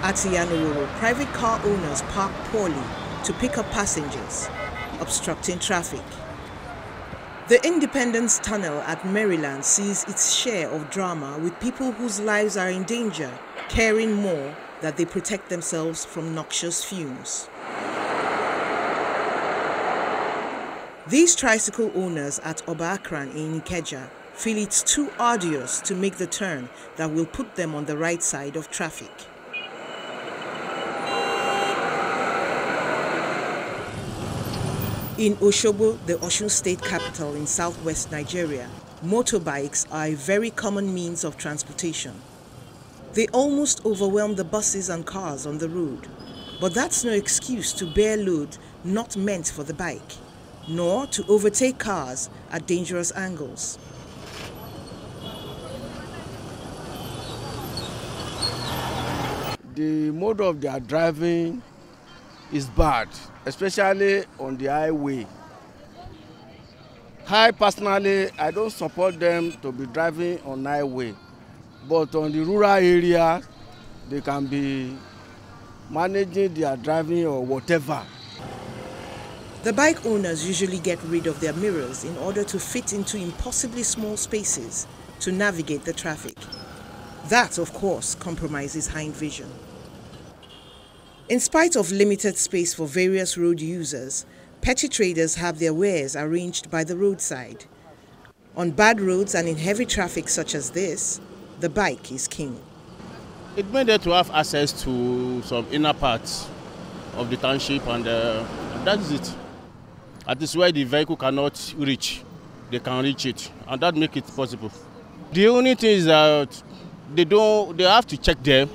At Yanoworo, private car owners park poorly to pick up passengers, obstructing traffic. The Independence Tunnel at Maryland sees its share of drama with people whose lives are in danger, caring more that they protect themselves from noxious fumes. These tricycle owners at Obakran in Ikeja feel it's too arduous to make the turn that will put them on the right side of traffic. In Osogbo, the Osun State capital in southwest Nigeria, motorbikes are a very common means of transportation. They almost overwhelm the buses and cars on the road, but that's no excuse to bear load not meant for the bike, nor to overtake cars at dangerous angles. The mode of their driving is bad, especially on the highway. Personally, I don't support them to be driving on highway, but on the rural area, they can be managing their driving or whatever. The bike owners usually get rid of their mirrors in order to fit into impossibly small spaces to navigate the traffic. That, of course, compromises hind vision. In spite of limited space for various road users, petty traders have their wares arranged by the roadside. On bad roads and in heavy traffic such as this, the bike is king. It made them to have access to some inner parts of the township, and that is it. That is where the vehicle cannot reach. They can reach it, and that makes it possible. The only thing is that they have to check them,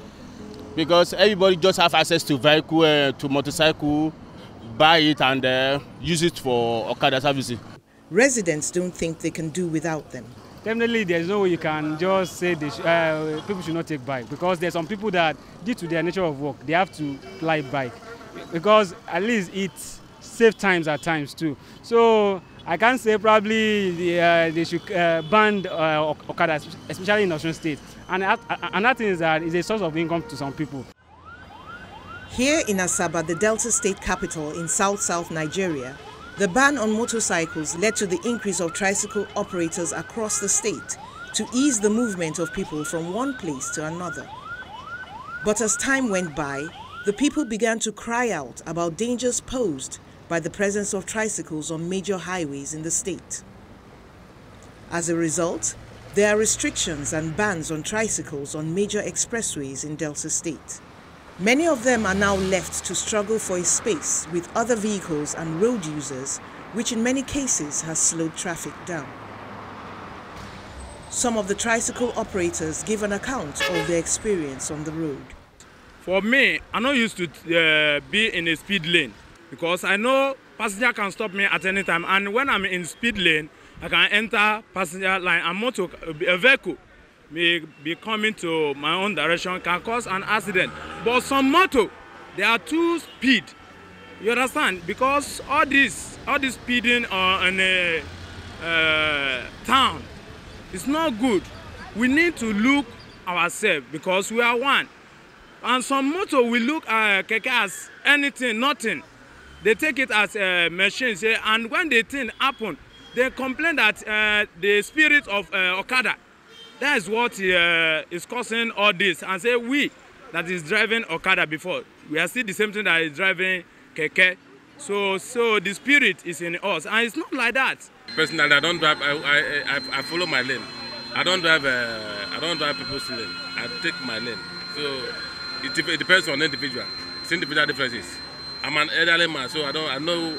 because everybody just have access to vehicle, to motorcycle, buy it and use it for Okada services. Residents don't think they can do without them. Definitely, there's no way you can just say people should not take bike, because there's some people that, due to their nature of work, they have to fly bike, because at least it saves times at times too. So I can say probably they should ban Okada, especially in Osun State. And that thing is that it's a source of income to some people. Here in Asaba, the Delta State capital in south-south Nigeria, the ban on motorcycles led to the increase of tricycle operators across the state to ease the movement of people from one place to another. But as time went by, the people began to cry out about dangers posed by the presence of tricycles on major highways in the state. As a result, there are restrictions and bans on tricycles on major expressways in Delta State. Many of them are now left to struggle for a space with other vehicles and road users, which in many cases has slowed traffic down. Some of the tricycle operators give an account of their experience on the road. For me, I'm not used to be in a speed lane, because I know passenger can stop me at any time, and when I'm in speed lane, I can enter passenger line, and a vehicle may be coming to my own direction, can cause an accident. But some motor, they are too speed. You understand? Because all this speeding in a town is not good. We need to look ourselves, because we are one. And some motor will look at keke as anything, nothing. They take it as a machine, say, and when the thing happen, they complain that the spirit of Okada, that is what is causing all this. And say we that is driving Okada before, we are still the same thing that is driving keke. So the spirit is in us, and it's not like that. Personally, I don't drive. I follow my lane. I don't drive people's lane. I take my lane. So it depends on the individual. It's individual differences. I'm an elderly man, so I know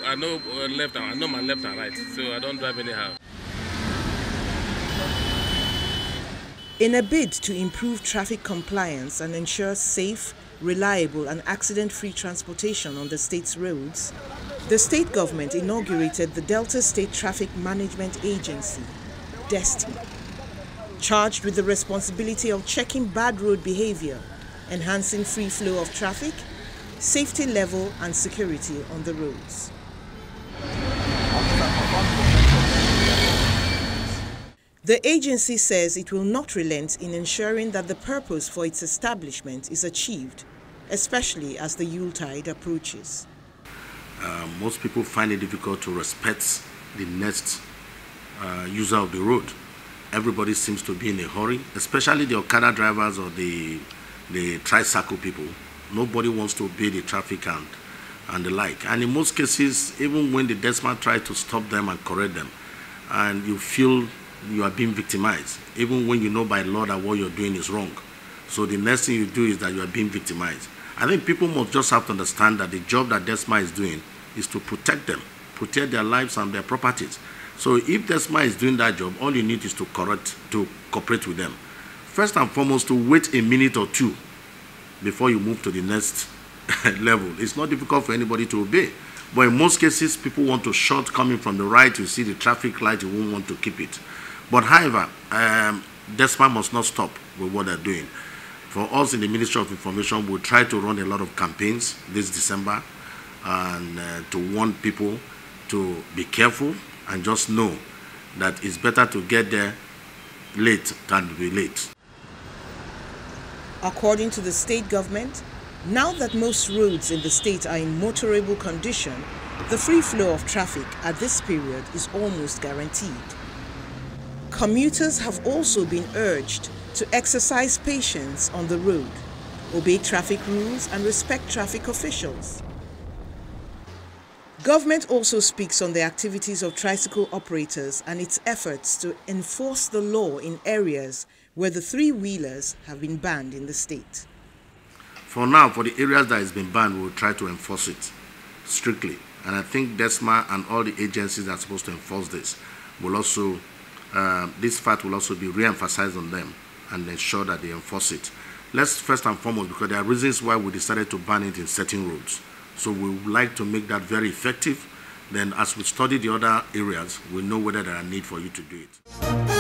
left. I know my left and right, so I don't drive anyhow. In a bid to improve traffic compliance and ensure safe, reliable and accident-free transportation on the state's roads, the state government inaugurated the Delta State Traffic Management Agency, DESTI, charged with the responsibility of checking bad road behavior, enhancing free flow of traffic, safety level and security on the roads. The agency says it will not relent in ensuring that the purpose for its establishment is achieved, especially as the Yuletide approaches. Most people find it difficult to respect the next user of the road. Everybody seems to be in a hurry, especially the Okada drivers or the tricycle people. Nobody wants to obey the traffic and the like. And in most cases, even when the desperate try to stop them and correct them, and you feel you are being victimized, even when you know by law that what you're doing is wrong. So the next thing you do is that you are being victimized. I think people must just have to understand that the job that DESMA is doing is to protect them, protect their lives and their properties. So if DESMA is doing that job, all you need is to cooperate with them. First and foremost, to wait a minute or two before you move to the next level. It's not difficult for anybody to obey. But in most cases, people want to short coming from the right. You see the traffic light, you won't want to keep it. But however, DESMA must not stop with what they're doing. For us in the Ministry of Information, we'll try to run a lot of campaigns this December and to warn people to be careful and just know that it's better to get there late than to be late. According to the state government, now that most roads in the state are in motorable condition, the free flow of traffic at this period is almost guaranteed. Commuters have also been urged to exercise patience on the road, obey traffic rules and respect traffic officials. Government also speaks on the activities of tricycle operators and its efforts to enforce the law in areas where the three-wheelers have been banned in the state. For now, for the areas that has been banned, we will try to enforce it strictly. And I think DESMA and all the agencies that are supposed to enforce this will also, this fact will also be re-emphasized on them and ensure that they enforce it. Let's first and foremost, because there are reasons why we decided to ban it in certain roads. So we would like to make that very effective. Then as we study the other areas, we know whether there are need for you to do it.